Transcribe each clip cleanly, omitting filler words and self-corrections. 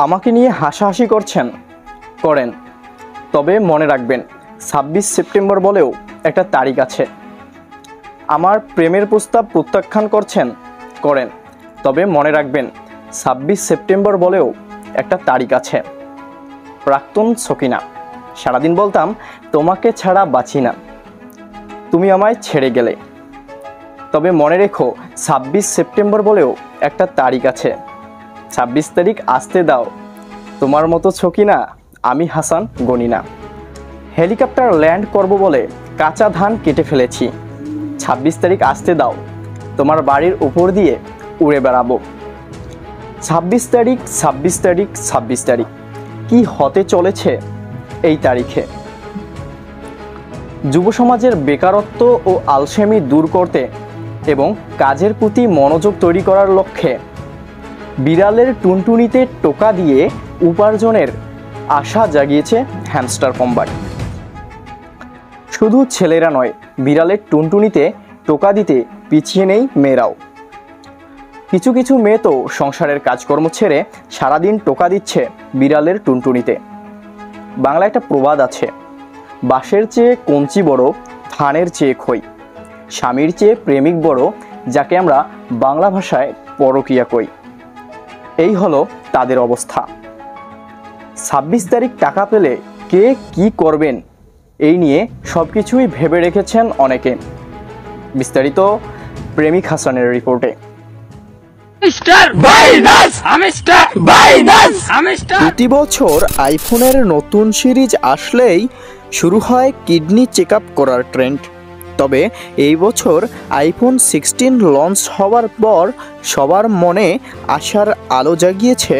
আমাকে নিয়ে হাসাহাসি করছেন, করেন, তবে মনে রাখবেন 26 সেপ্টেম্বর বলেও একটা তারিখ আছে। আমার প্রেমের প্রস্তাব প্রত্যাখ্যান করছেন, করেন, তবে মনে রাখবেন 26 সেপ্টেম্বর বলেও একটা তারিখ আছে। প্রাক্তন সকিনা, সারাদিন বলতাম তোমাকে ছাড়া বাঁচি না, তুমি আমায় ছেড়ে গেলে, তবে মনে রেখো 26 সেপ্টেম্বর বলেও একটা তারিখ আছে। 26 তারিখ আসতে দাও, তোমার মতো সকিনা আমি হাসান গনি না। হেলিকপ্টার ল্যান্ড করব বলে কাঁচা ধান কেটে ফেলেছি, 26 তারিখ আসতে দাও, তোমার বাড়ির উপর দিয়ে উড়ে বেড়াবো। 26 তারিখ 26 তারিখ 26 তারিখ কি হতে চলেছে এই তারিখে। যুব সমাজের বেকারত্ব ও আলসেমি দূর করতে এবং কাজের প্রতি মনোযোগ তৈরি করার লক্ষ্যে বিড়ালের টুনটুনিতে টোকা দিয়ে উপার্জনের আশা জাগিয়েছে হ্যামস্টার কম্বাট। শুধু ছেলেরা নয়, বিড়ালের টুনটুনিতে টোকা দিতে পিছিয়ে নেই মেয়েরাও। কিছু কিছু মেয়ে তো সংসারের কাজকর্ম ছেড়ে সারাদিন টোকা দিচ্ছে বিড়ালের টুনটুনিতে। বাংলায় একটা প্রবাদ আছে, বাঁশের চেয়ে কঞ্চি বড়, ধানের চেয়ে খই, স্বামীর চেয়ে প্রেমিক বড়, যাকে আমরা বাংলা ভাষায় পরকীয়া কই। এই হলো তাদের অবস্থা। 26 তারিখ টাকা পেলে কে কি করবেন এই নিয়ে সব কিছুই ভেবে রেখেছেন অনেকে। বিস্তারিত প্রেমিক হাসানের রিপোর্টে। প্রতি বছর আইফোনের নতুন সিরিজ আসলেই শুরু হয় কিডনি চেক আপ করার ট্রেন্ড। তবে এই বছর আইফোন 16 লঞ্চ হওয়ার পর সবার মনে আশার আলো জাগিয়েছে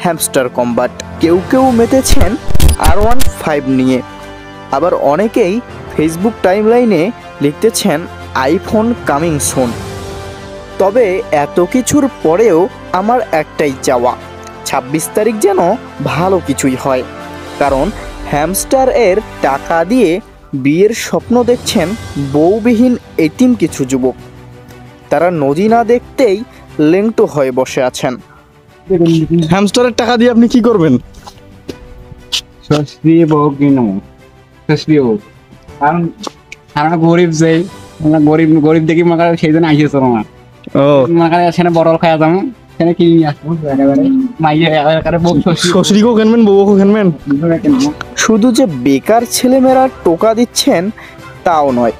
হ্যামস্টার কম্বাট। কেউ কেউ মেতেছেন R15 নিয়ে, আবার অনেকেই ফেসবুক টাইমলাইনে লিখতেছেন আইফোন কামিং সুন। তবে এত কিছুর পরেও আমার একটাই চাওয়া, 26 তারিখ যেন ভালো কিছুই হয়, কারণ হ্যামস্টার এর টাকা দিয়ে বিয়ের স্বপ্ন দেখছেন বউবিহীন এতিম কিছু যুবক। তারা নদী না দেখতেই লেংটো হয়ে বসে আছেন। হ্যামস্টারের টাকা দিয়ে আপনি কি করবেন? আমরা গরিব যাই, গরিব দেখি মাকা সেই জন্য আইসে না মাকা সেখানে বড় খাওয়া যাবো, সেখানে কিনে নিয়ে আসবো। শ্বশুরিকেও কিনবেন, বউকেও কিনবেন। শুধু যে বেকার ছেলেমেয়েরা টোকা দিচ্ছেন তাও নয়,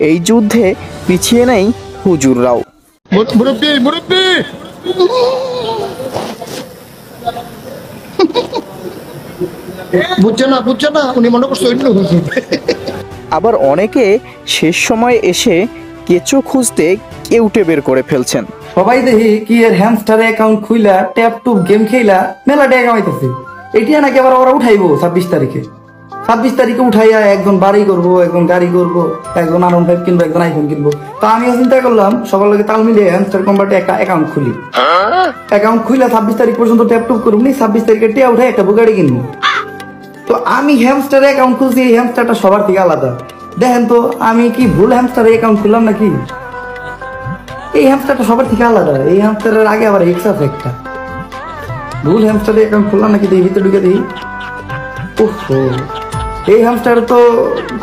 এই যুদ্ধে পিছিয়ে নেই হুজুররাও। বুঝছে না উনি মনে করছে আবার অনেকে শেষ সময় এসে কেঁচো খুঁজতে কেউটে বের করে ফেলছেন। সবাই দেখি কি এর হ্যামস্টারে অ্যাকাউন্ট খুইলা ট্যাপ টুপ গেম খেলা মেলা টাকা কামাইতেছে। এটা নাকি আবার ওরা উঠাইবো 26 তারিখে। 26 তারিখে উঠাইয়া একজন বাড়ি করবো, একজন গাড়ি করবো, একজন R15 কিনবো, একজন আইফোন কিনবো। তো আমিও চিন্তা করলাম সবার লগে তাল মিলিয়ে হ্যামস্টার কম্বাটে একটা অ্যাকাউন্ট খুলি। অ্যাকাউন্ট খুইলা 26 তারিখ পর্যন্ত ট্যাপ টুপ করবো, 26 তারিখে টিয়া উঠাই একটা গাড়ি কিনবো। তো আমি হ্যামস্টারে অ্যাকাউন্ট খুলছি, এই হ্যামস্টারটা সবার থেকে আলাদা। দেখেন তো আমি কি ভুল হ্যামস্টারে অ্যাকাউন্ট খুললাম নাকি? এই হ্যামস্টারটা সবার থেকে আলাদা। এই হ্যামস্টারের আগে আবার এক্স আছে একটা। ভুল হ্যামস্টারে অ্যাকাউন্ট খুললাম নাকি? দেখি ভিতরে ঢুকে দেখি, ওহো এই হ্যামস্টার তো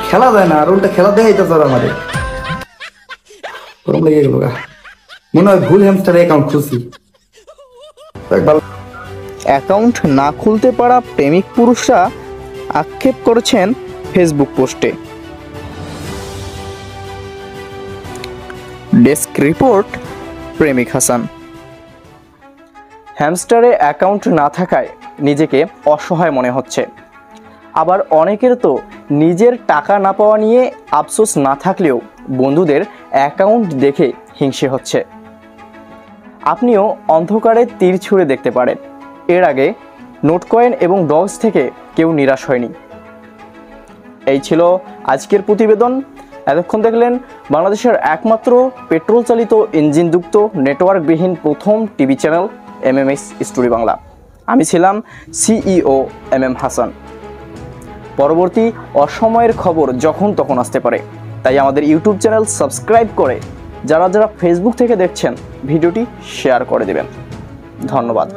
খেলা যায় না, আর ওটা খেলা দেখাইতে তোর আমাদের গরম লেগে গেল গা। মনে হয় ভুল হ্যামস্টারে অ্যাকাউন্ট খুলছি। অ্যাকাউন্ট না খুলতে পারা প্রেমিক পুরুষরা আক্ষেপ করেছেন ফেসবুক পোস্টে। ডেস্ক রিপোর্ট, প্রেমিক হাসান। হ্যামস্টারে অ্যাকাউন্ট না থাকায় নিজেকে অসহায় মনে হচ্ছে। আবার অনেকের তো নিজের টাকা না পাওয়া নিয়ে আফসোস না থাকলেও বন্ধুদের অ্যাকাউন্ট দেখে হিংসে হচ্ছে। আপনিও অন্ধকারে তীর ছুঁড়ে দেখতে পারেন। এর আগে নোটকয়েন এবং ডগস থেকে কেউ নিরাশ হয়নি। এই ছিল আজকের প্রতিবেদন। এতক্ষণ দেখলেন বাংলাদেশের একমাত্র পেট্রোল চালিত ইঞ্জিনযুক্ত নেটওয়ার্কবিহীন প্রথম TV channel MMS story Bangla. আমি ছিলাম CEO MM হাসান। পরবর্তী অসময়ের খবর যখন তখন আসতে পারে, তাই আমাদের ইউটিউব চ্যানেল সাবস্ক্রাইব করে যারা যারা ফেসবুক থেকে দেখছেন ভিডিওটি শেয়ার করে দেবেন। ধন্যবাদ।